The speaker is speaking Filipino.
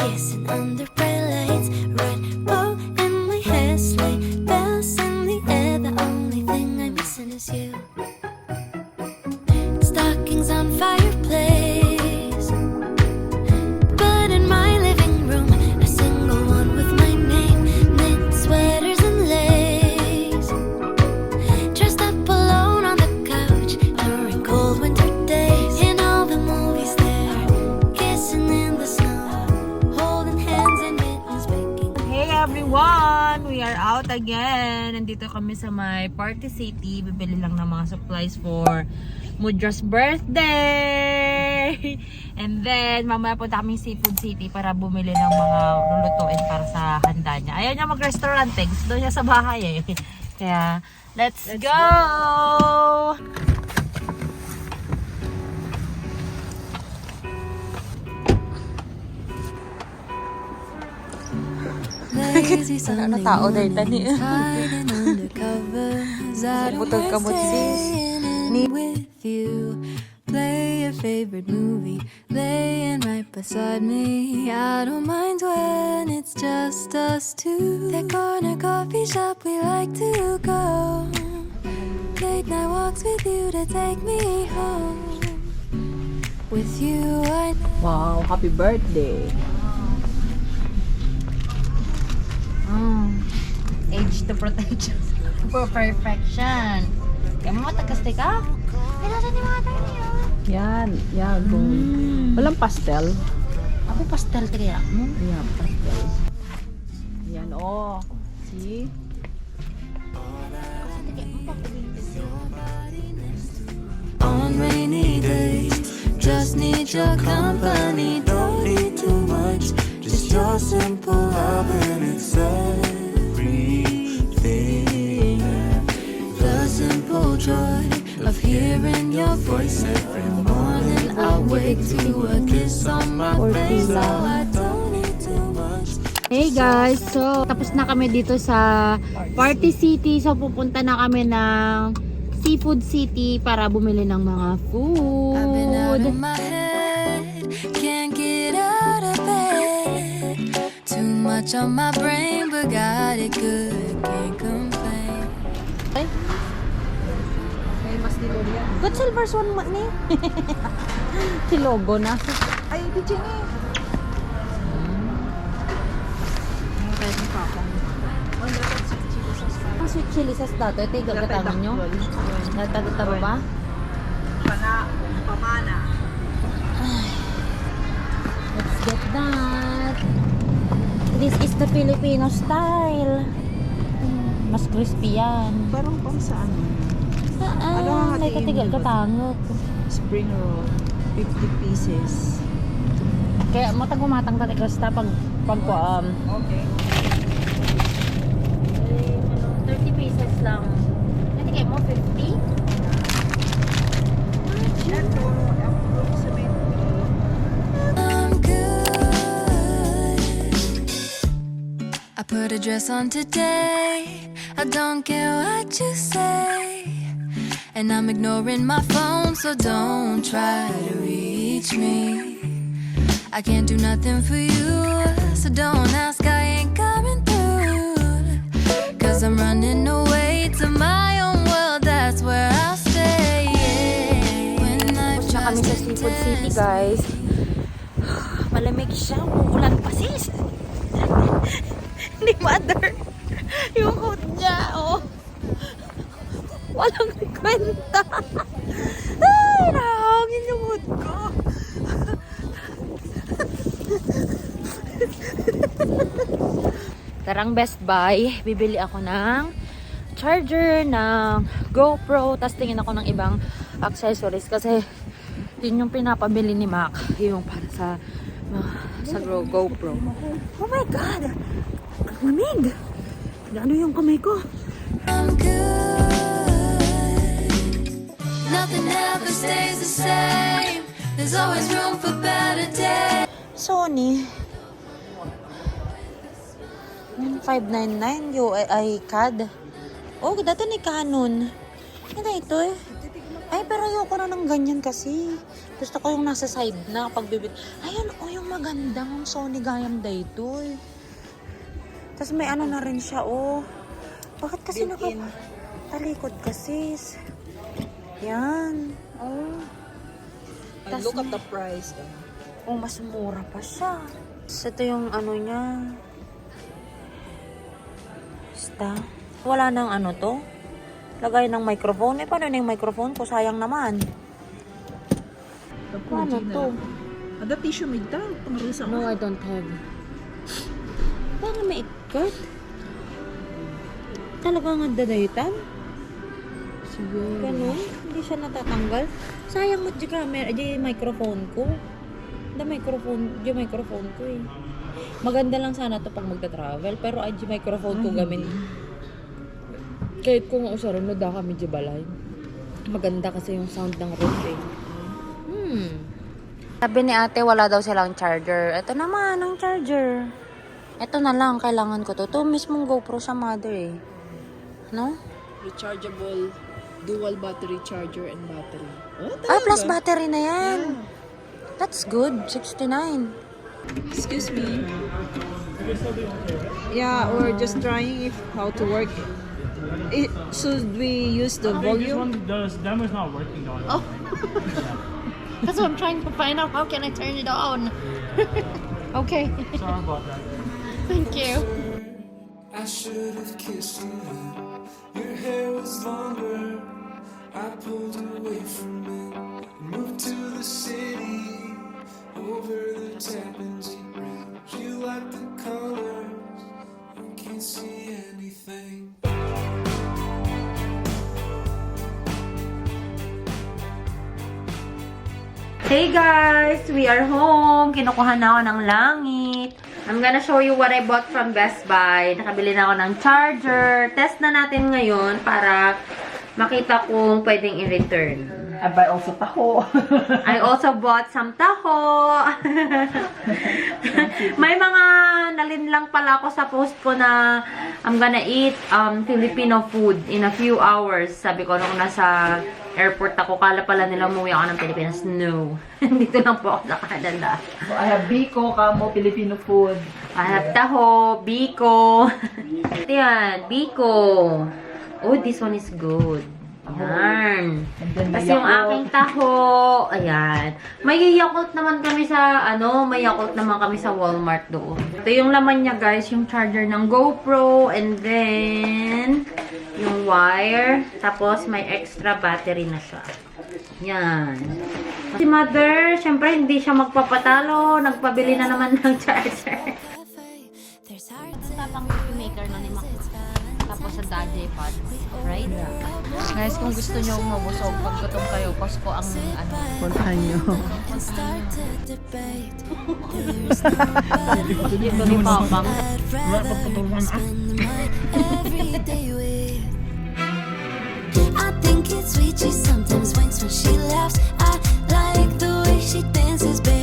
kissing under bright lights, red bow in my hair, sleigh bells in the air. The only thing I'm missing is you. Stockings on fireplace, but in my living room, a single one with my name, knit sweaters and lace. Dressed up alone on the couch during cold winter days. In all the movies there, kissing in the snow, holding hands and mittens, baking. Hey everyone! We are out again. Nandito kami sa my Party City. Bibili lang ng mga supplies for Mudra's birthday! And then, mamaya punta kami Seafood City para bumili ng mga lulutuin para sa handa niya. Ayaw niya mag-restaurant eh. Gusto niya sa bahay eh. Kaya, let's go! Lazy Sunday tao dahil mornings, hiding under covers. I don't Butog ka mind mo, sis. staying in with you. Play your favorite movie, laying right beside me. I don't mind when it's just us two. That corner coffee shop we like to go. Late night walks with you to take me home. With you I Wow, happy birthday! Age to protection. For perfection. Kaya mo matagkastay ka? Kaya natin yung mga tayo niya. Yan, yago. Walang pastel. Ako pastel kaya mo? Yeah, pastel. Yan, oh. See? Kasi kaya mo on rainy days, just need your company. Don't need too much, just your simple love and it's everything. The simple joy of hearing your voice every morning. I wake to a kiss on my face. Oh, I don't need too much. Hey guys, so tapos na kami dito sa Party City. So pupunta na kami ng Seafood City para bumili ng mga I've been out food. of my head, can't get out of bed. Too much on my brain, but got it good, can't complain. Ay. Good silver's one mo ni. Si logo na. Ay, di siya ni. Pwede pa ako. Ang sweet chili sauce dato. Ito yung gagatangan nyo. Natagutaro ba? Pamana. Let's get that. This is the Filipino style. Mas crispy yan. Parang pang saan? Saan? May katigal-katangot. Spring roll. 50 pieces. Kaya matang-matang tati Krista pag Okay. 30 pesos lang. Hindi kayo mo 50? I'm good. I put a dress on today. I don't care what you say. And I'm ignoring my phone, so don't try to reach me. I can't do nothing for you, so don't ask, I ain't coming through. Cause I'm running away to my own world, that's where I'll stay. Yeah. When I Pupunta kami sa Seafood City, guys. Malamig siya. Uulan pa, sis. Hindi mother. Yung hood niya, oh. Walang kwenta. Ay, nahangin yung hood ko. Tarang Best Buy. Bibili ako ng charger, ng GoPro. Tapos tingin ako ng ibang accessories. Kasi yun yung pinapabili ni Mac. Yung para sa GoPro. Oh my God! Ang lamig! Ano yung kamay ko? I'm good. Nothing ever stays the same. There's always room for better days. Sony. 599 UI CAD. Oh, dati ni Canon. Ano ito eh? Ay, pero ayoko na ng ganyan kasi. Gusto ko yung nasa side na pagbibit. Ayan, oh, yung magandang Sony Gayam dito. Tapos may ano na rin siya, oh. Bakit kasi talikod kasi? Yan. Oh. And look at the price. Oh, mas mura pa siya. So, ito yung ano niya. Basta. Wala nang ano to. Lagay ng microphone. Eh, paano na yung microphone ko? Sayang naman. Paano to? Ada tissue may dal. Pangarusa No, I don't have. Parang may ikat. Talaga nga dadaytan? Siguro. Ganun? Hindi siya natatanggal. Sayang mo di camera, di microphone ko. Di microphone ko eh. Maganda lang sana to pag magta-travel, pero ay di microphone ko gamin. Kahit kung usaron no da kami di balay. Maganda kasi yung sound ng roof eh. Sabi ni ate wala daw silang charger. Ito naman ang charger. Ito na lang kailangan ko to. Ito mismong GoPro sa mother eh. No? Rechargeable dual battery charger and battery. Oh, Ah, plus battery na yan. That's good. 69. Excuse me. Yeah, we're just trying if how to work. Should we use the volume? The demo is not working though. Oh. That's what I'm trying to find out. How can I turn it on? Okay. Sorry about that. Thank you. I should have kissed you. Your hair was longer. I pulled away from it. Moved to the city. Over the Tappan Zee Bridge. You like the colors. You can't see anything. Hey guys! We are home. Kinukuha na ako ng langit. I'm gonna show you what I bought from Best Buy. Nakabili na ako ng charger. Test na natin ngayon para makita kung pwedeng i-return. I buy also taho. I also bought some taho. May mga nalinlang pala ako sa post ko na I'm gonna eat Filipino food in a few hours. Sabi ko nung nasa airport ako, kala pala nila umuwi ako ng Pilipinas. No. Dito lang po ako sa Canada. So I have biko, kamo, Filipino food. I have taho, biko. Ito yan, biko. Oh, this one is good. Ayan. Kasi yung aking taho, ayan. May Yakult naman kami sa, may Yakult naman kami sa Walmart doon. Ito yung laman niya guys, yung charger ng GoPro, and then, yung wire, tapos may extra battery na siya. Yan. Si mother, syempre hindi siya magpapatalo, nagpabili na naman ng charger. Tapang maker na ni Mac. Tapos sa daddy pod, right? Yeah. Guys, kung gusto nyo mabusog, pag gutom kayo, Pasko ang Puntahan nyo. dito ni Papang. I think it's sweet, she sometimes winks when she laughs. I like the way she dances, baby.